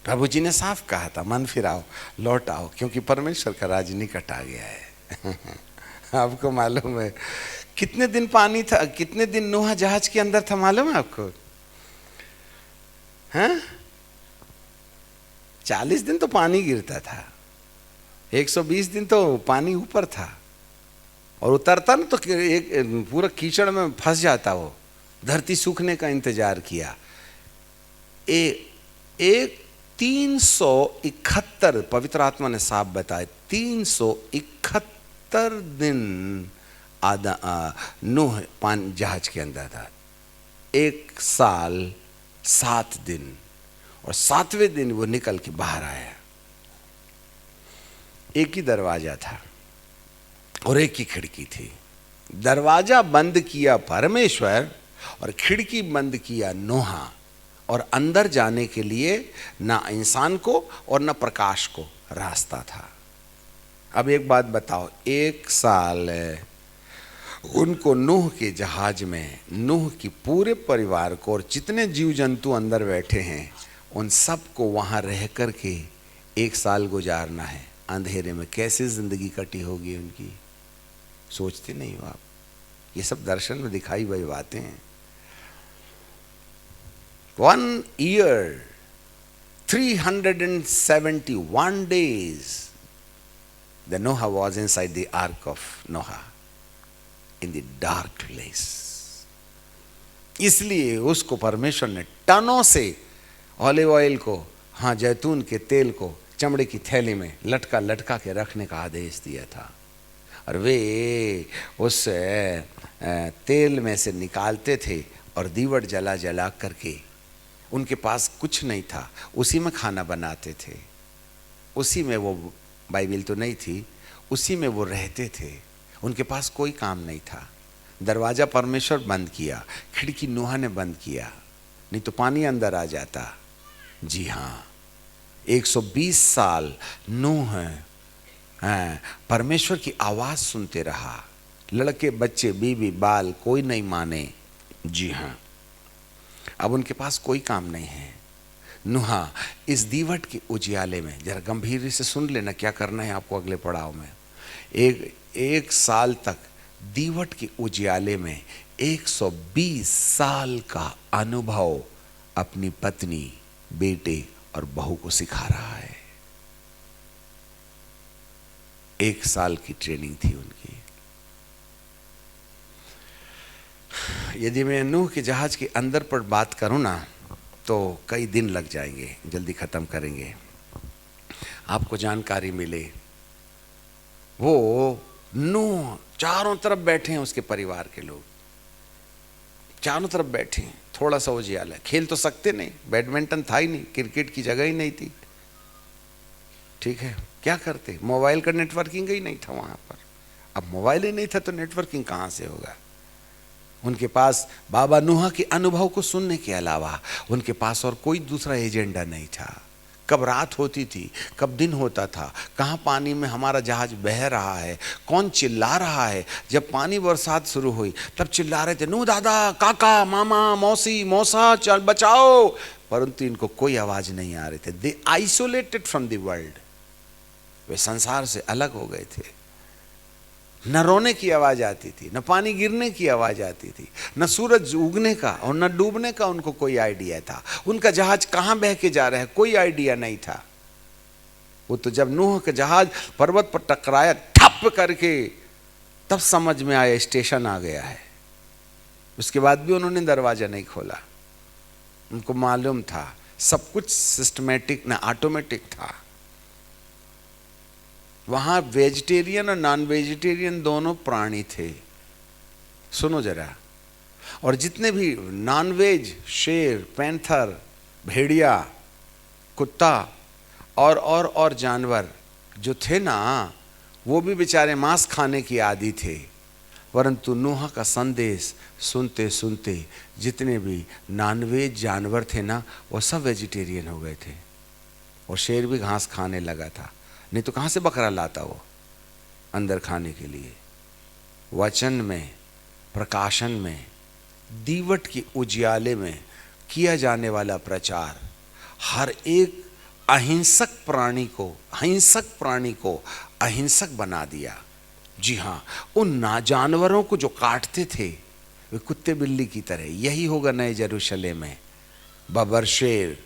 प्रभु जी ने साफ कहा था, मन फिराओ, लौट आओ, क्योंकि परमेश्वर का राज निकट आ गया है। आपको मालूम है कितने दिन पानी था, कितने दिन नूह जहाज के अंदर था, मालूम है आपको? हाँ, 40 दिन तो पानी गिरता था, 120 दिन तो पानी ऊपर था, और उतरता ना तो एक पूरा कीचड़ में फंस जाता। वो धरती सूखने का इंतजार किया। एक 371, पवित्र आत्मा ने साफ बताया, 371 दिन नूह जहाज के अंदर था। 1 साल 7 दिन, और 7वें दिन वो निकल के बाहर आया। एक ही दरवाजा था और एक ही खिड़की थी। दरवाजा बंद किया परमेश्वर और खिड़की बंद किया नोहा, और अंदर जाने के लिए ना इंसान को और ना प्रकाश को रास्ता था। अब एक बात बताओ, 1 साल उनको नूह के जहाज में, नूह की पूरे परिवार को और जितने जीव जंतु अंदर बैठे हैं उन सब को वहाँ रह कर के 1 साल गुजारना है। अंधेरे में कैसे जिंदगी कटी होगी उनकी, सोचते नहीं हो आप? ये सब दर्शन में दिखाई हुई बातें हैं। 1 year 371 days the Noah was inside the ark of Noah in the dark place. इसलिए उसको परमेश्वर ने टनों से ऑलिव ऑयल को, हाँ, जैतून के तेल को चमड़े की थैली में लटका लटका के रखने का आदेश दिया था। और वे उस तेल में से निकालते थे और दीवट जला जला करके, उनके पास कुछ नहीं था, उसी में खाना बनाते थे, उसी में वो, बाइबल तो नहीं थी, उसी में वो रहते थे, उनके पास कोई काम नहीं था। दरवाज़ा परमेश्वर बंद किया, खिड़की नूह ने बंद किया, नहीं तो पानी अंदर आ जाता। जी हाँ, 120 साल नूह परमेश्वर की आवाज़ सुनते रहा। लड़के बच्चे बीवी बाल कोई नहीं माने। जी हाँ, अब उनके पास कोई काम नहीं है। नूह इस दीवट के उजियाले में, जरा गंभीर से सुन लेना क्या करना है आपको अगले पड़ाव में। एक साल तक दीवट के उजियाले में 120 साल का अनुभव अपनी पत्नी, बेटे और बहू को सिखा रहा है। 1 साल की ट्रेनिंग थी उनकी। यदि मैं नूह के जहाज के अंदर पर बात करूं ना तो कई दिन लग जाएंगे, जल्दी खत्म करेंगे। आपको जानकारी मिले, वो नूह चारों तरफ बैठे हैं, उसके परिवार के लोग चारों तरफ बैठे हैं। थोड़ा सा उजियाला, खेल तो सकते नहीं, बैडमिंटन था ही नहीं, क्रिकेट की जगह ही नहीं थी। ठीक है, क्या करते, मोबाइल का नेटवर्किंग ही नहीं था वहां पर। अब मोबाइल ही नहीं था तो नेटवर्किंग कहां से होगा। उनके पास बाबा नूह के अनुभव को सुनने के अलावा उनके पास और कोई दूसरा एजेंडा नहीं था। कब रात होती थी, कब दिन होता था, कहाँ पानी में हमारा जहाज बह रहा है, कौन चिल्ला रहा है। जब पानी बरसात शुरू हुई तब चिल्ला रहे थे, नूह दादा, काका, मामा, मौसी, मौसा, चल बचाओ, परंतु इनको कोई आवाज नहीं आ रहे थे। दे आइसोलेटेड फ्रॉम द वर्ल्ड, वे संसार से अलग हो गए थे। न रोने की आवाज आती थी, न पानी गिरने की आवाज आती थी, न सूरज उगने का और न डूबने का उनको कोई आइडिया था। उनका जहाज कहां बह के जा रहा है कोई आइडिया नहीं था। वो तो जब नूह का जहाज पर्वत पर टकराया ठप करके, तब समझ में आया स्टेशन आ गया है। उसके बाद भी उन्होंने दरवाजा नहीं खोला। उनको मालूम था सब कुछ सिस्टमेटिक न ऑटोमेटिक था। वहां वेजिटेरियन और नॉन वेजिटेरियन दोनों प्राणी थे। सुनो जरा, और जितने भी नॉन वेज, शेर, पैंथर, भेड़िया, कुत्ता और जानवर जो थे ना, वो भी बेचारे मांस खाने की आदी थे। परंतु नूह का संदेश सुनते सुनते जितने भी नॉन वेज जानवर थे ना, वो सब वेजिटेरियन हो गए थे। और शेर भी घास खाने लगा था, नहीं तो कहाँ से बकरा लाता वो अंदर खाने के लिए। वचन में, प्रकाशन में, दीवट के उजियाले में किया जाने वाला प्रचार हर एक अहिंसक प्राणी को अहिंसक बना दिया। जी हाँ, उन जानवरों को जो काटते थे वे कुत्ते बिल्ली की तरह। यही होगा नए यरूशलेम में। बबर शेर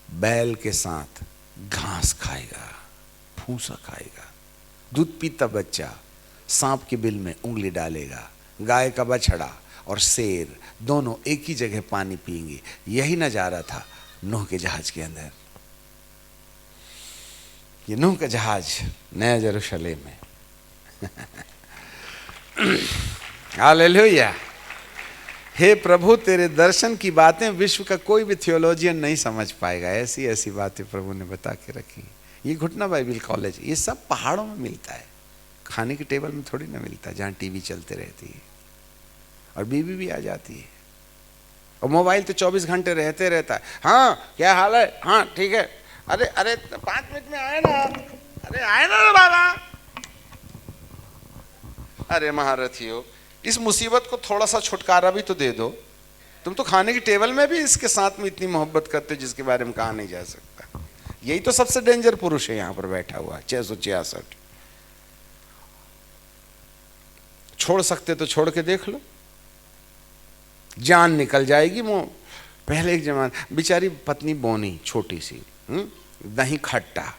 बैल के साथ घास खाएगा, भूसा खाएगा। दूध पीता बच्चा सांप के बिल में उंगली डालेगा। गाय का बछड़ा और शेर दोनों एक ही जगह पानी पिएंगे। यही नजारा था नूह के जहाज के अंदर। ये नूह का जहाज नया यरूशलेम में। हालेलुया। हे प्रभु, तेरे दर्शन की बातें विश्व का कोई भी थियोलॉजियन नहीं समझ पाएगा। ऐसी ऐसी बातें प्रभु ने बता के रखी। ये घुटना बाइबल कॉलेज, ये सब पहाड़ों में मिलता है, खाने की टेबल में थोड़ी ना मिलता है, जहाँ टीवी चलते रहती है और बीवी भी आ जाती है। और मोबाइल तो 24 घंटे रहते रहता है। हाँ क्या हाल है, हाँ ठीक है, अरे 5 मिनट में आए ना, अरे आए ना बाबा। अरे महारथी हो, इस मुसीबत को थोड़ा सा छुटकारा भी तो दे दो। तुम तो खाने की टेबल में भी इसके साथ में इतनी मोहब्बत करते हो जिसके बारे में कहा नहीं जा सकता। यही तो सबसे डेंजर पुरुष है यहां पर बैठा हुआ, 666। छोड़ सकते तो छोड़ के देख लो, जान निकल जाएगी। वो पहले एक जमाना, बेचारी पत्नी बोनी छोटी सी, दही खट्टा,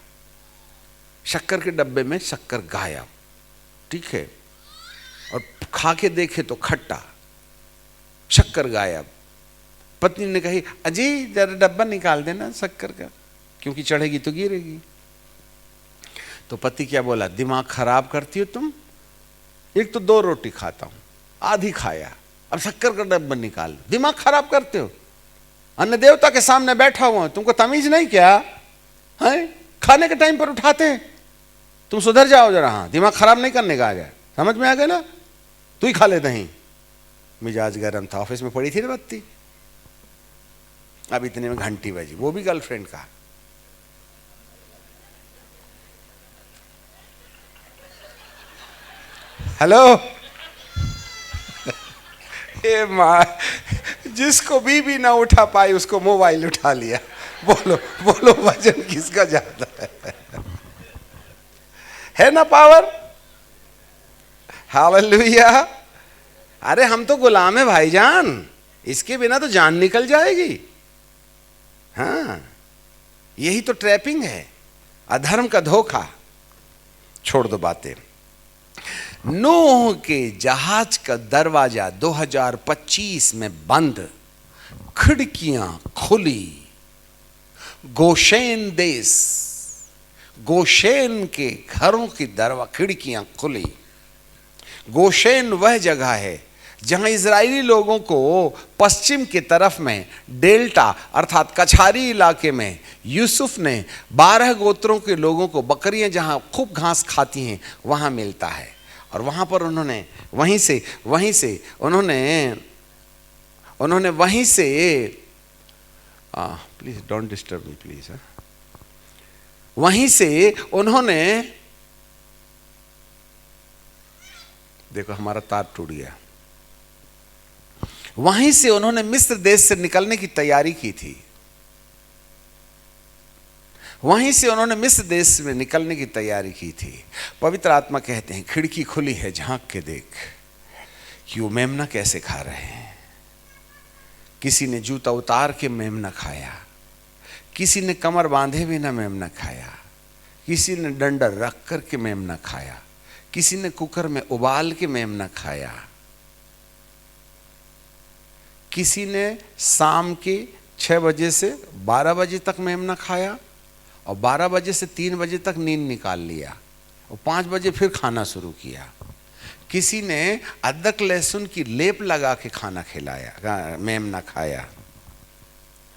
शक्कर के डब्बे में शक्कर गायब, ठीक है, और खा के देखे तो खट्टा, शक्कर गायब। पत्नी ने कही अजी जरा डब्बा निकाल देना शक्कर का, क्योंकि चढ़ेगी तो गिरेगी। तो पति क्या बोला, दिमाग खराब करती हो तुम, एक तो 2 रोटी खाता हूं, आधी खाया, अब शक्कर का डब्बा निकाल, दिमाग खराब करते हो। अन्य देवता के सामने बैठा हुआ, तुमको तमीज नहीं क्या है? खाने के टाइम पर उठाते हैं, तुम सुधर जाओ जरा। हाँ, दिमाग खराब नहीं करने का आ गया, समझ में आ गया ना? तू ही खा ले दही। मिजाज गर्म था, ऑफिस में पड़ी थी ना बत्ती, अब इतने में घंटी बजी, वो भी गर्लफ्रेंड का। हेलो, ए माँ, जिसको बीबी ना उठा पाई उसको मोबाइल उठा लिया। बोलो बोलो, वजन किसका ज्यादा है ना पावर? हालेलुया। अरे हम तो गुलाम है भाईजान, इसके बिना तो जान निकल जाएगी। हाँ, यही तो ट्रैपिंग है, अधर्म का धोखा। छोड़ दो बातें। नूह के जहाज का दरवाजा 2025 में बंद, खिड़कियां खुली। गोशेन देश, गोशेन के घरों की खिड़कियां खुली। गोशेन वह जगह है जहां इजरायली लोगों को पश्चिम की तरफ में डेल्टा अर्थात कछारी इलाके में यूसुफ ने 12 गोत्रों के लोगों को बकरियां जहां खूब घास खाती हैं वहां मिलता है। और वहां पर उन्होंने वहीं से please don't disturb me please, वहीं से उन्होंने, देखो हमारा तार टूट गया, वहीं से उन्होंने मिस्र देश से निकलने की तैयारी की थी। वहीं से उन्होंने मिस्र देश में निकलने की तैयारी की थी। पवित्र आत्मा कहते हैं खिड़की खुली है, झांक के देख कि वो मेमना कैसे खा रहे हैं। किसी ने जूता उतार के मेमना खाया, किसी ने कमर बांधे बिना मेमना खाया, किसी ने डंडा रख कर के मेमना खाया, किसी ने कुकर में उबाल के मेमना खाया, किसी ने शाम के 6 बजे से 12 बजे तक मेमना खाया और 12 बजे से 3 बजे तक नींद निकाल लिया और 5 बजे फिर खाना शुरू किया। किसी ने अदरक लहसुन की लेप लगा के खाना खिलाया, मेमना खाया,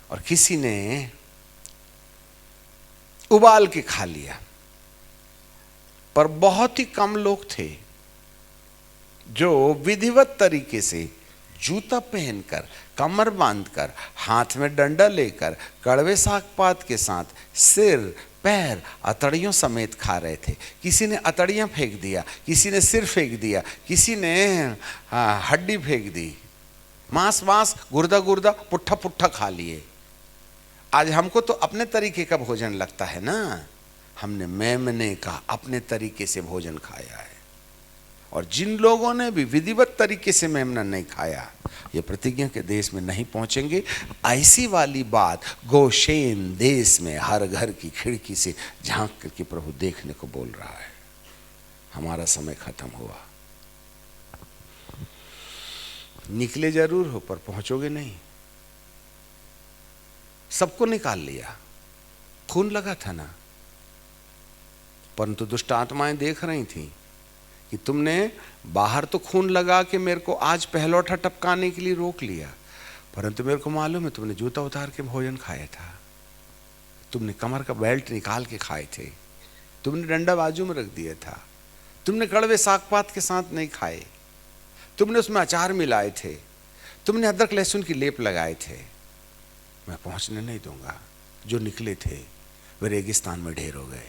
और किसी ने उबाल के खा लिया। पर बहुत ही कम लोग थे जो विधिवत तरीके से जूता पहनकर, कमर बांधकर, हाथ में डंडा लेकर, कड़वे साग पात के साथ सिर, पैर, अतड़ियों समेत खा रहे थे। किसी ने अतड़ियां फेंक दिया, किसी ने सिर फेंक दिया, किसी ने हड्डी फेंक दी, मांस मांस, गुर्दा गुर्दा, पुट्ठा पुट्ठा खा लिए। आज हमको तो अपने तरीके का भोजन लगता है ना, हमने मेमने का अपने तरीके से भोजन खाया है। और जिन लोगों ने भी विधिवत तरीके से मेमना नहीं खाया, ये प्रतिज्ञा के देश में नहीं पहुंचेंगे। ऐसी वाली बात गोशेन देश में हर घर की खिड़की से झांक करके प्रभु देखने को बोल रहा है। हमारा समय खत्म हुआ, निकले जरूर हो पर पहुंचोगे नहीं। सबको निकाल लिया, खून लगा था ना, परंतु दुष्ट आत्माएं देख रही थी कि तुमने बाहर तो खून लगा के मेरे को आज पहलौठा टपकाने के लिए रोक लिया, परंतु मेरे को मालूम है तुमने जूता उतार के भोजन खाया था, तुमने कमर का बेल्ट निकाल के खाए थे, तुमने डंडा बाजू में रख दिया था, तुमने कड़वे साग पात के साथ नहीं खाए, तुमने उसमें अचार मिलाए थे, तुमने अदरक लहसुन की लेप लगाए थे। मैं पहुंचने नहीं दूंगा। जो निकले थे वे रेगिस्तान में ढेर हो गए।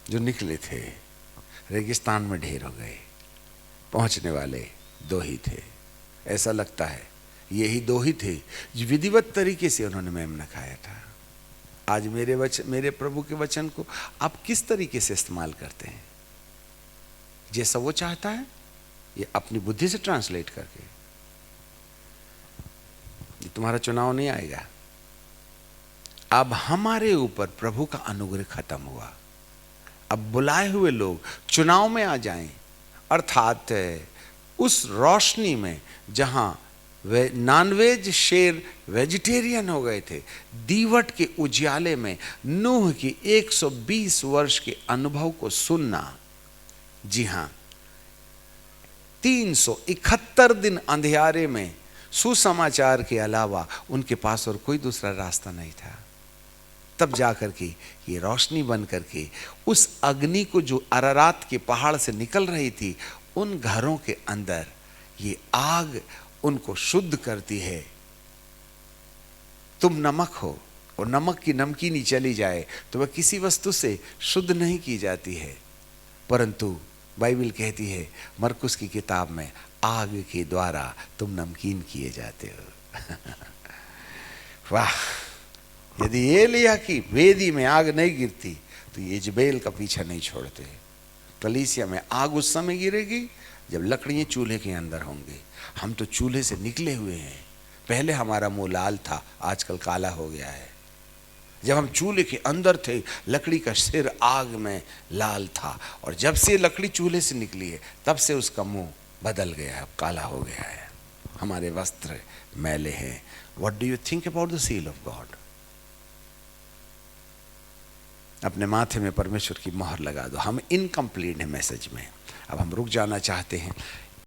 जो निकले थे रेगिस्तान में ढेर हो गए। पहुंचने वाले 2 ही थे। ऐसा लगता है यही दो ही थे जो विधिवत तरीके से उन्होंने मेमना खाया था। आज मेरे प्रभु के वचन को आप किस तरीके से इस्तेमाल करते हैं? जैसा वो चाहता है, ये अपनी बुद्धि से ट्रांसलेट करके। ये तुम्हारा चुनाव नहीं आएगा। अब हमारे ऊपर प्रभु का अनुग्रह खत्म हुआ। अब बुलाए हुए लोग चुनाव में आ जाएं, अर्थात उस रोशनी में जहां वे नॉनवेज शेर वेजिटेरियन हो गए थे, दीवट के उजियाले में नूह की 120 वर्ष के अनुभव को सुनना। जी हां, 371 दिन अंधियारे में सुसमाचार के अलावा उनके पास और कोई दूसरा रास्ता नहीं था। तब जाकर के ये रोशनी बन करके उस अग्नि को जो अरारात के पहाड़ से निकल रही थी, उन घरों के अंदर ये आग उनको शुद्ध करती है। तुम नमक हो और नमक की नमकीनी चली जाए तो वह किसी वस्तु से शुद्ध नहीं की जाती है, परंतु बाइबल कहती है मरकुस की किताब में, आग के द्वारा तुम नमकीन किए जाते हो। वाह! यदि एलिय्याह की वेदी में आग नहीं गिरती तो यिजबेल का पीछा नहीं छोड़ते। कलीसिया में आग उस समय गिरेगी जब लकड़ियां चूल्हे के अंदर होंगी। हम तो चूल्हे से निकले हुए हैं। पहले हमारा मुंह लाल था, आजकल काला हो गया है। जब हम चूल्हे के अंदर थे, लकड़ी का सिर आग में लाल था, और जब से लकड़ी चूल्हे से निकली है तब से उसका मुंह बदल गया है, काला हो गया है। हमारे वस्त्र मैले हैं। What do you think about the seal of God? अपने माथे में परमेश्वर की मोहर लगा दो। हम इनकम्प्लीट है मैसेज में। अब हम रुक जाना चाहते हैं।